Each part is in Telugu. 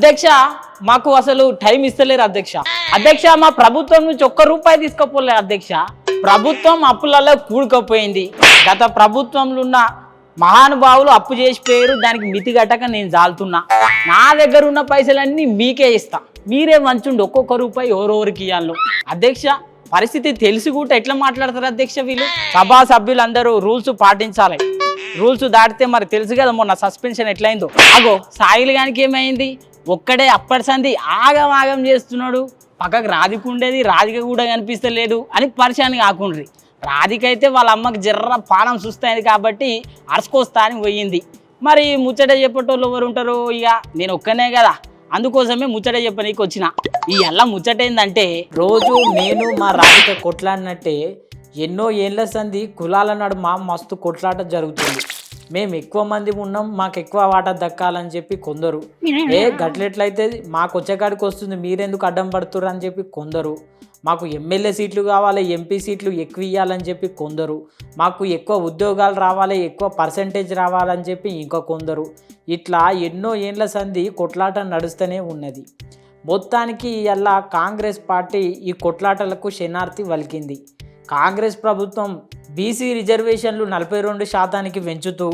అధ్యక్ష మాకు అసలు టైం ఇస్తలేరు అధ్యక్ష. అధ్యక్ష మా ప్రభుత్వం నుంచి ₹1 తీసుకోపోలే అధ్యక్ష. ప్రభుత్వం అప్పులలో కూడుకపోయింది. గత ప్రభుత్వంలో ఉన్న మహానుభావులు అప్పు చేసిపోయారు. దానికి మితి గట్టక నేను జాలుతున్నా. నా దగ్గర ఉన్న పైసలన్నీ మీకే ఇస్తా. మీరే మంచుండి ₹1 ఎవరెవరికి ఇవ్వాలి. అధ్యక్ష పరిస్థితి తెలిసి కూడా ఎట్లా మాట్లాడతారు అధ్యక్ష వీళ్ళు? సభా సభ్యులందరూ రూల్స్ పాటించాలి. రూల్స్ దాటితే మరి తెలుసు కదా మొన్న సస్పెన్షన్ ఎట్లయిందో. అగో సాయిల్ గానికి ఏమైంది? ఒక్కడే అప్పటి సంది ఆగం ఆగం చేస్తున్నాడు. పక్కకు రాధిక ఉండేది, రాధిక కూడా కనిపిస్తలేదు అని పరిశాని కాకుండ్రి. రాధిక అయితే వాళ్ళ అమ్మకి జర్ర పానం సుస్తైంది కాబట్టి అరుచుకొస్తా అని పోయింది. మరి ముచ్చట చెప్పేటోళ్ళు ఎవరు ఉంటారు? ఇక నేను ఒక్కనే కదా, అందుకోసమే ముచ్చట చెప్పనీకి వచ్చిన. ఈ అల్ల ముచ్చట ఏందంటే, రోజు నేను మా రాధిక కొట్లాడినట్టే ఎన్నో ఏళ్ళ సంది కులాల నడుమ మస్తు కొట్లాట జరుగుతుంది. మేము ఎక్కువ మంది ఉన్నాం, మాకు ఎక్కువ వాటా దక్కాలని చెప్పి కొందరు, గట్లెట్లయితే మాకు వచ్చేకాడికి వస్తుంది మీరెందుకు అడ్డం పడుతుర్రు అని చెప్పి కొందరు, మాకు ఎమ్మెల్యే సీట్లు కావాలి, ఎంపీ సీట్లు ఎక్కువ ఇవ్వాలని చెప్పి కొందరు, మాకు ఎక్కువ ఉద్యోగాలు రావాలి, ఎక్కువ పర్సంటేజ్ రావాలని చెప్పి ఇంకా కొందరు. ఇట్లా ఎన్నో ఏండ్ల సంది కొట్లాట నడుస్తూనే ఉన్నది. మొత్తానికి ఇలా కాంగ్రెస్ పార్టీ ఈ కొట్లాటలకు శనార్థి వలికింది. కాంగ్రెస్ ప్రభుత్వం బీసీ రిజర్వేషన్లు 42% పెంచుతూ,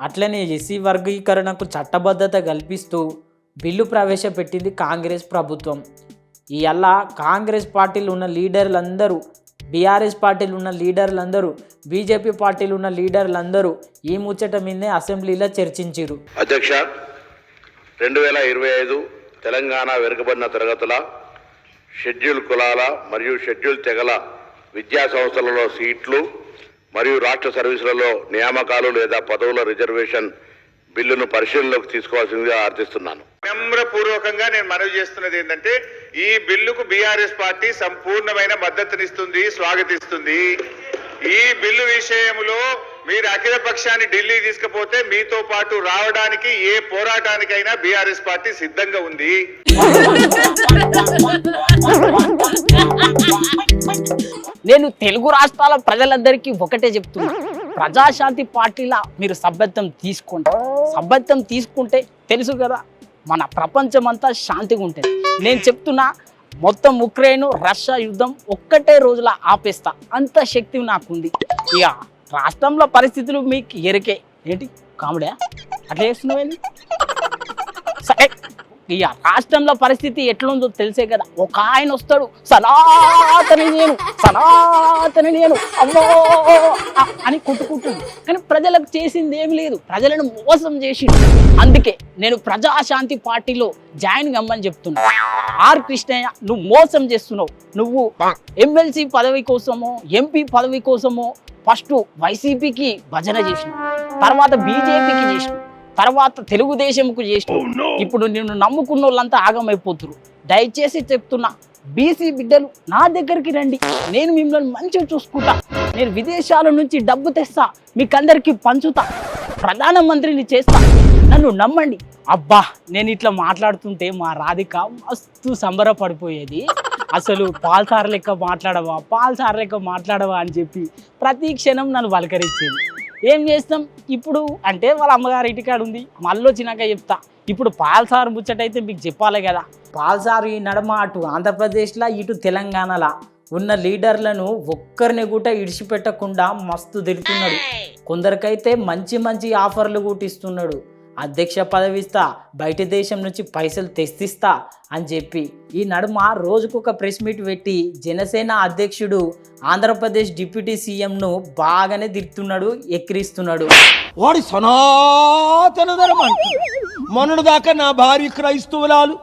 అట్లనే ఎస్సీ వర్గీకరణకు చట్టబద్ధత కల్పిస్తూ బిల్లు ప్రవేశపెట్టింది కాంగ్రెస్ ప్రభుత్వం. ఇవాళ కాంగ్రెస్ పార్టీలు ఉన్న లీడర్లందరూ, బీఆర్ఎస్ పార్టీలు ఉన్న లీడర్లందరూ, బీజేపీ పార్టీలు ఉన్న లీడర్లందరూ ఈ ముచ్చట మీదే అసెంబ్లీలో చర్చించారు. అధ్యక్ష, 2025 తెలంగాణ వెనుకబడిన తరగతుల, షెడ్యూల్ కులాల మరియు షెడ్యూల్ తెగల విద్యా సంస్థలలో సీట్లు మరియు రాష్ట్ర సర్వీసులలో నియామకాలు లేదా పదవుల రిజర్వేషన్ బిల్లును పరిశీలనలోకి తీసుకోవాల్సిందిగా ఆర్థిస్తున్నాను. వినమ్రపూర్వకంగా నేను మనవి చేస్తున్నది ఏంటంటే, ఈ బిల్లుకు బీఆర్ఎస్ పార్టీ సంపూర్ణమైన మద్దతునిస్తుంది, స్వాగతిస్తుంది. ఈ బిల్లు విషయంలో మీరు అఖిల పక్షాన్ని ఢిల్లీ తీసుకుపోతే మీతో పాటు రావడానికి ఏ పోరాటానికైనా బీఆర్ఎస్ పార్టీ సిద్ధంగా ఉంది. నేను తెలుగు రాష్ట్రాల ప్రజలందరికీ ఒకటే చెప్తున్నా, ప్రజాశాంతి పార్టీలా మీరు సభ్యత్వం తీసుకోండి. సభ్యత్వం తీసుకుంటే తెలుసు కదా మన ప్రపంచం అంతా శాంతిగా ఉంటుంది. నేను చెప్తున్నా, మొత్తం ఉక్రెయిన్ రష్యా యుద్ధం ఒక్కటే రోజుల ఆపేస్తా, అంత శక్తి నాకుంది. ఇక రాష్ట్రంలో పరిస్థితులు మీకు ఎరికే. ఏంటి కామెడీ అట్లా చేస్తున్నావు? సరే, ఇక రాష్ట్రంలో పరిస్థితి ఎట్లుందో తెలిసే కదా. ఒక ఆయన వస్తాడు, సనాతని నేను అమ్మో అని కొట్టుకుంటుంది, కానీ ప్రజలకు చేసింది ఏమి లేదు, ప్రజలను మోసం చేసి. అందుకే నేను ప్రజాశాంతి పార్టీలో జాయిన్ కమ్మని చెప్తున్నా. ఆర్ కృష్ణయ్య, నువ్వు మోసం చేస్తున్నావు. నువ్వు ఎమ్మెల్సీ పదవి కోసమో ఎంపీ పదవి కోసమో ఫస్ట్ వైసీపీకి భజన చేసినావు, తర్వాత బీజేపీకి చేసినావు, తర్వాత తెలుగుదేశంకు చేసినావు. ఇప్పుడు నిన్ను నమ్ముకున్న వాళ్ళంతా ఆగమైపోతురు. దయచేసి చెప్తున్నా, బీసీ బిడ్డలు నా దగ్గరికి రండి, నేను మిమ్మల్ని మంచిగా చూసుకుంటా. నేను విదేశాల నుంచి డబ్బు తెస్తా, మీకందరికీ పంచుతా, ప్రధానమంత్రిని చేస్తా, నన్ను నమ్మండి. అబ్బా, నేను ఇట్లా మాట్లాడుతుంటే మా రాధిక మస్తు సంబరపడిపోయేది. అసలు పాల్సార్ లెక్క మాట్లాడవా అని చెప్పి ప్రతి క్షణం నన్ను పలకరించేది. ఏం చేస్తాం ఇప్పుడు అంటే, వాళ్ళ అమ్మగారి ఇంటికాడ ఉంది, మళ్ళీ వచ్చినాక చెప్తా. ఇప్పుడు పాల్సార్ ముచ్చటైతే మీకు చెప్పాలి కదా. పాల్సార్ ఈ నడమ అటు ఆంధ్రప్రదేశ్లో ఇటు తెలంగాణలో ఉన్న లీడర్లను ఒక్కరిని కూడా ఇడిచిపెట్టకుండా మస్తు తిడుతున్నాడు. కొందరికైతే మంచి ఆఫర్లు కూడా ఇస్తున్నాడు. అధ్యక్ష పదవి ఇస్తా, బయట దేశం నుంచి పైసలు తెస్తిస్తా అని చెప్పి. ఈ నడుమ రోజుకొక ప్రెస్ మీట్ పెట్టి జనసేన అధ్యక్షుడు ఆంధ్రప్రదేశ్ డిప్యూటీ సీఎంను బాగానే తిడుతున్నాడు, ఎక్కిరిస్తున్నాడు. వాడి సనాతన ధర్మం మొన్నటి దాకా నా భార్య క్రైస్తవురాలు,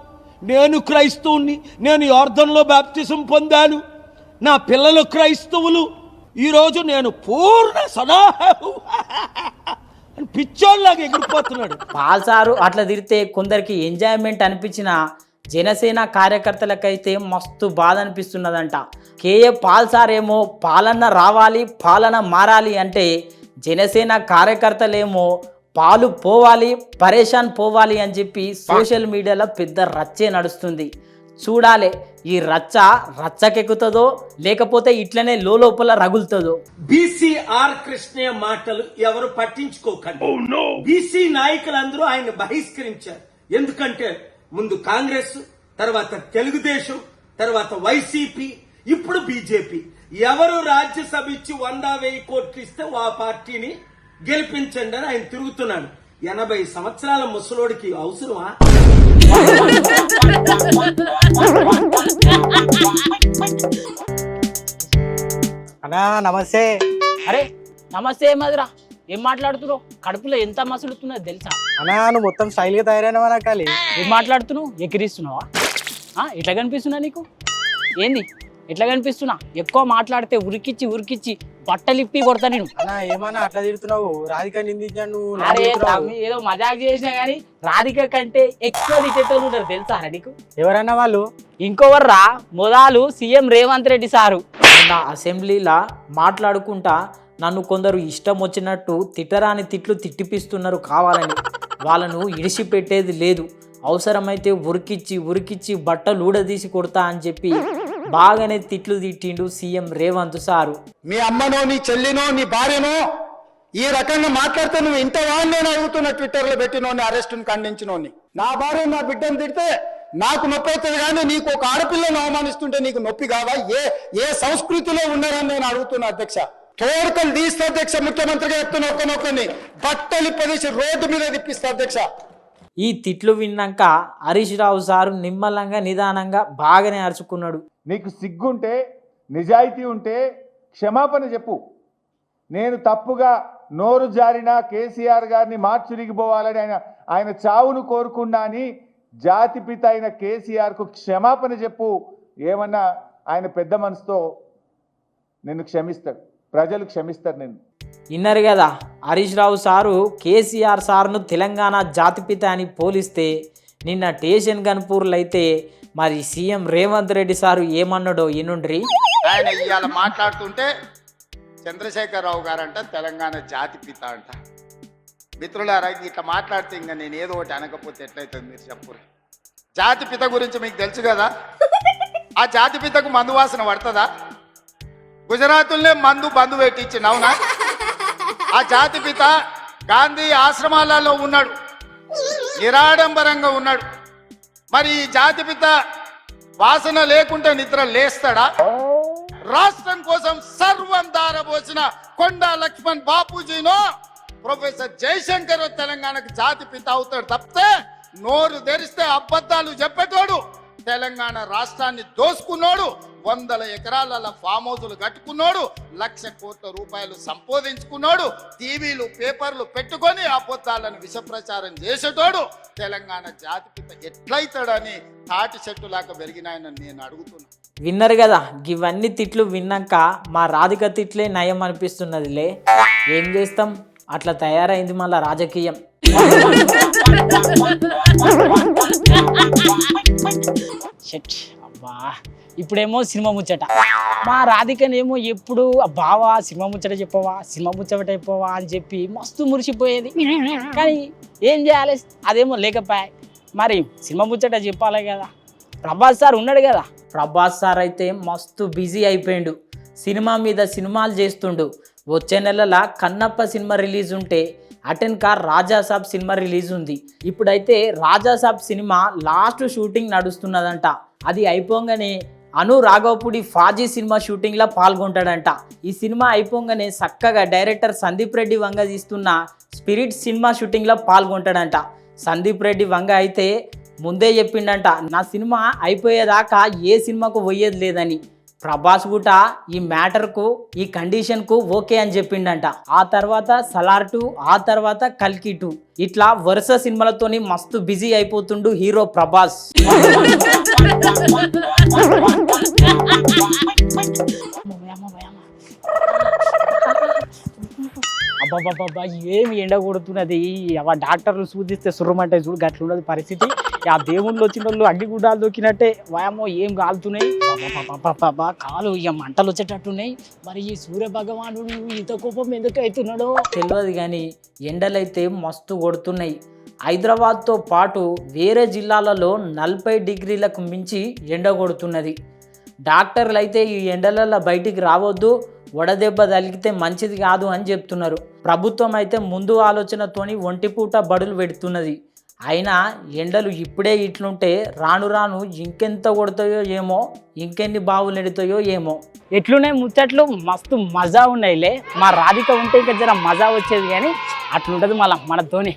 నేను క్రైస్తవుని, నేను యోర్ధన్లో బాప్తిజం పొందాను, నా పిల్లలు క్రైస్తవులు, ఈరోజు నేను పూర్ణ పిచ్చోళ్ళలాగా ఎగిరిపోతున్నాడు. పాల్సారు అట్లా తిరిగితే కొందరికి ఎంజాయ్మెంట్ అనిపించిన జనసేన కార్యకర్తలకైతే మస్తు బాధ అనిపిస్తున్నదంట. కేఏ పాల్సార్ ఏమో పాలన రావాలి, పాలన మారాలి అంటే, జనసేన కార్యకర్తలేమో పాలు పోవాలి, పరేషాన్ పోవాలి అని చెప్పి సోషల్ మీడియాలో పెద్ద రచ్చే నడుస్తుంది. చూడాలి ఈ రచ్చకెక్కుతుందో లేకపోతే ఇట్లనే లోపల రగులుతుందో. బీసీఆర్ కృష్ణయ్య మాటలు ఎవరు పట్టించుకోకండి. బీసీ నాయకులందరూ ఆయన బహిష్కరించారు. ఎందుకంటే ముందు కాంగ్రెస్, తర్వాత తెలుగుదేశం, తర్వాత వైసీపీ, ఇప్పుడు బీజేపీ. ఎవరు రాజ్యసభ ఇచ్చి 100,000 కోట్లు ఇస్తే ఆ పార్టీని గెలిపించండి అని ఆయన తిరుగుతున్నాడు. 80 సంవత్సరాల ముసలోడికి అవసరమా? అన్నా నమస్తే. అరే నమస్తే మధురా, ఏం మాట్లాడుతున్నావు? కడుపులో ఎంత మసులుతున్నది తెలుసా? అన్నా నువ్వు మొత్తం స్టైల్గా తయారైనవా నా కాలి? ఏం మాట్లాడుతున్నావు? ఎక్కిరిస్తున్నావా? ఎట్లా కనిపిస్తున్నా నీకు? ఏంది ఎట్లా కనిపిస్తున్నా? ఎక్కువ మాట్లాడితే ఉరికిచ్చి ఉరికిచ్చి బట్టలిప్పి కొడతా నేను. అన్నా ఏమన్నా అట్లా తిడుతున్నావు? రాధిక నిందించాను. అరే ఏదో మజాక్ చేసినా గానీ రాధిక కంటే ఎక్కువ తిట్టేటోళ్ళు ఉంటారు తెలుసా నీకు? ఎవరన్నా వాళ్ళు? ఇంకోవర్రా మొదలు సీఎం రేవంత్ రెడ్డి సారు. నా అసెంబ్లీలా మాట్లాడుకుంటా నన్ను కొందరు ఇష్టం వచ్చినట్టు తిట్టరాని తిట్లు తిట్టిపిస్తున్నారు కావాలని. వాళ్ళను ఇడిచిపెట్టేది లేదు. అవసరమైతే ఉరికిచ్చి ఉరికిచ్చి బట్టలు ఊడదీసి కొడతా అని చెప్పి బాగానే తిట్లు తిట్టిండు సీఎం రేవంత్ సారు. మీ అమ్మనో నీ చెల్లినో నీ భార్యనో ఈ రకంగా మాట్లాడితే నువ్వు ఇంతవా నేను అడుగుతున్న ట్విట్టర్లో పెట్టినోని అరెస్టును ఖండించినోని. నా భార్య నా బిడ్డను తిడితే నాకు నొప్పి అవుతుంది, కానీ నీకు ఒక ఆడపిల్లను అవమానిస్తుంటే నీకు నొప్పి కావా? ఏ సంస్కృతిలో ఉన్నారని నేను అడుగుతున్నా అధ్యక్ష. తోడుకలు తీస్తే అధ్యక్ష, ముఖ్యమంత్రిగా చెప్తున్న ఒక్కనొక్కని బట్టలు ప్రదేశం రోడ్డు మీద తిప్పిస్తా అధ్యక్ష. ఈ తిట్లు విన్నాక హరీష్ రావు సారు నిమ్మలంగా నిదానంగా బాగానే అరుచుకున్నాడు. నీకు సిగ్గుంటే నిజాయితీ ఉంటే క్షమాపణ చెప్పు. నేను తప్పుగా నోరు జారిన కేసీఆర్ గారిని మార్చురిగిపోవాలని ఆయన చావును కోరుకున్నా అని జాతిపిత అయిన కేసీఆర్కు క్షమాపణ చెప్పు. ఏమన్నా ఆయన పెద్ద మనసుతో నిన్ను క్షమిస్తాడు, ప్రజలు క్షమిస్తారు నిన్ను. విన్నారు కదా, హరీష్ రావు సారు కేసీఆర్ సార్ను తెలంగాణ జాతిపిత అని పోలిస్తే నిన్న స్టేషన్ గన్పూర్లో అయితే మరి సీఎం రేవంత్ రెడ్డి సారు ఏమన్నాడో ఎన్నుండ్రి. ఆయన ఇవాళ మాట్లాడుతుంటే చంద్రశేఖరరావు గారంట తెలంగాణ జాతిపిత అంట. మిత్రులారా, ఇట్లా మాట్లాడితే ఇంకా నేను ఏదో ఒకటి అనకపోతే ఎట్లయితుంది మీరు చెప్పు. జాతిపిత గురించి మీకు తెలుసు కదా. ఆ జాతిపితకు మందు వాసన పడుతుందా? గుజరాతుల్నే మందు బంధు పెట్టించింది, అవునా? ఆ జాతిపిత గాంధీ ఆశ్రమాలలో ఉన్నాడు, నిరాడంబరంగా ఉన్నాడు. మరి ఈ జాతిపిత వాసన లేకుంటే నిద్ర లేస్తాడా? రాష్ట్రం కోసం సర్వం దారబోసిన కొండా లక్ష్మణ్ బాపూజీనో ప్రొఫెసర్ జయశంకర్ తెలంగాణకు జాతిపిత అవుతాడు తప్పితే నోరు తెరిస్తే అబద్ధాలు చెప్పేటోడు, తెలంగాణ రాష్ట్రాన్ని దోసుకున్నాడు, 100 ఎకరాల ఫామ్ హౌజులు కట్టుకున్నాడు, 1,00,000 కోట్ల రూపాయలు సంపాదించుకున్నాడు, టీవీలు పేపర్లు పెట్టుకొని అబద్ధాలను విషప్రచారం చేసేటోడు తెలంగాణ జాతిపిత ఎట్లయితాడని తాటి చెట్టులాగా పెరిగినాయని నేను అడుగుతున్నా. విన్నారు కదా, ఇవన్నీ తిట్లు విన్నాక మా రాధిక తిట్లే నయం అనిపిస్తున్నదిలే. ఏం చేస్తాం, అట్లా తయారైంది మళ్ళా రాజకీయం. అబ్బా ఇప్పుడేమో సినిమా ముచ్చట, మా రాధికనేమో ఎప్పుడు బావా సినిమా ముచ్చట చెప్పవా, సినిమా ముచ్చట చెప్పవా అని చెప్పి మస్తు మురిసిపోయేది. కానీ ఏం చేయాలి, అదేమో లేకపోయా. మరి సినిమా ముచ్చట చెప్పాలి కదా. ప్రభాస్ సార్ ఉన్నాడు కదా, ప్రభాస్ సార్ అయితే మస్తు బిజీ అయిపోయిండు, సినిమా మీద సినిమాలు చేస్తుండు. వచ్చే నెలల కన్నప్ప సినిమా రిలీజ్ ఉంటే అటెన్కా రాజాసాబ్ సినిమా రిలీజ్ ఉంది. ఇప్పుడైతే రాజాసాబ్ సినిమా లాస్ట్ షూటింగ్ నడుస్తున్నదంట. అది అయిపోగానే అను రాఘవపూడి ఫాజీ సినిమా షూటింగ్లో పాల్గొంటాడంట. ఈ సినిమా అయిపోగానే చక్కగా డైరెక్టర్ సందీప్ రెడ్డి వంగ తీస్తున్న స్పిరిట్ సినిమా షూటింగ్లో పాల్గొంటాడంట. సందీప్ రెడ్డి వంగ అయితే ముందే చెప్పిండంట, నా సినిమా అయిపోయేదాకా ఏ సినిమాకు పోయేది లేదని. ప్రభాస్ కూడా ఈ మ్యాటర్కు ఈ కండిషన్కు ఓకే అని చెప్పిండంట. ఆ తర్వాత సలార్ 2, ఆ తర్వాత కల్కి 2, ఇట్లా వరుస సినిమాలతోని మస్తు బిజీ అయిపోతుండు హీరో ప్రభాస్. అబ్బాబ్బాబ్బా ఏమి ఎండ కొడుతున్నది. డాక్టర్లు సూచిస్తే సుర్రమంటే చూడు గట్లున్నది పరిస్థితి. ఆ దేవుళ్ళు వచ్చిన వాళ్ళు అగ్నిగుడ్డాలు దొక్కినట్టే వాయమో ఏం కాలుతున్నాయి. కాలు ఇక మంటలు వచ్చేటట్టున్నాయి. మరి ఈ సూర్య భగవానుడు ఇంత కోపం ఎందుకు అవుతున్నాడో తెలియదు, కానీ ఎండలైతే మస్తు కొడుతున్నాయి. హైదరాబాద్తో పాటు వేరే జిల్లాలలో 40 డిగ్రీలకు మించి ఎండ కొడుతున్నది. డాక్టర్లు అయితే ఈ ఎండలలో బయటికి రావద్దు, వడదెబ్బ తగిలితే మంచిది కాదు అని చెప్తున్నారు. ప్రభుత్వం అయితే ముందు ఆలోచనతోని ఒంటిపూట బడులు పెడుతున్నది. అయినా ఎండలు ఇప్పుడే ఇట్లుంటే రాను రాను ఇంకెంత కొడతాయో ఏమో, ఇంకెన్ని బావులు నెడుతాయో ఏమో. ఎట్లున్నాయి ముచ్చట్లు, మస్తు మజా ఉన్నాయిలే. మా రాధిక ఉంటే ఇంకా జర మజా వచ్చేది, కానీ అట్లుంటది మళ్ళీ మనతోనే.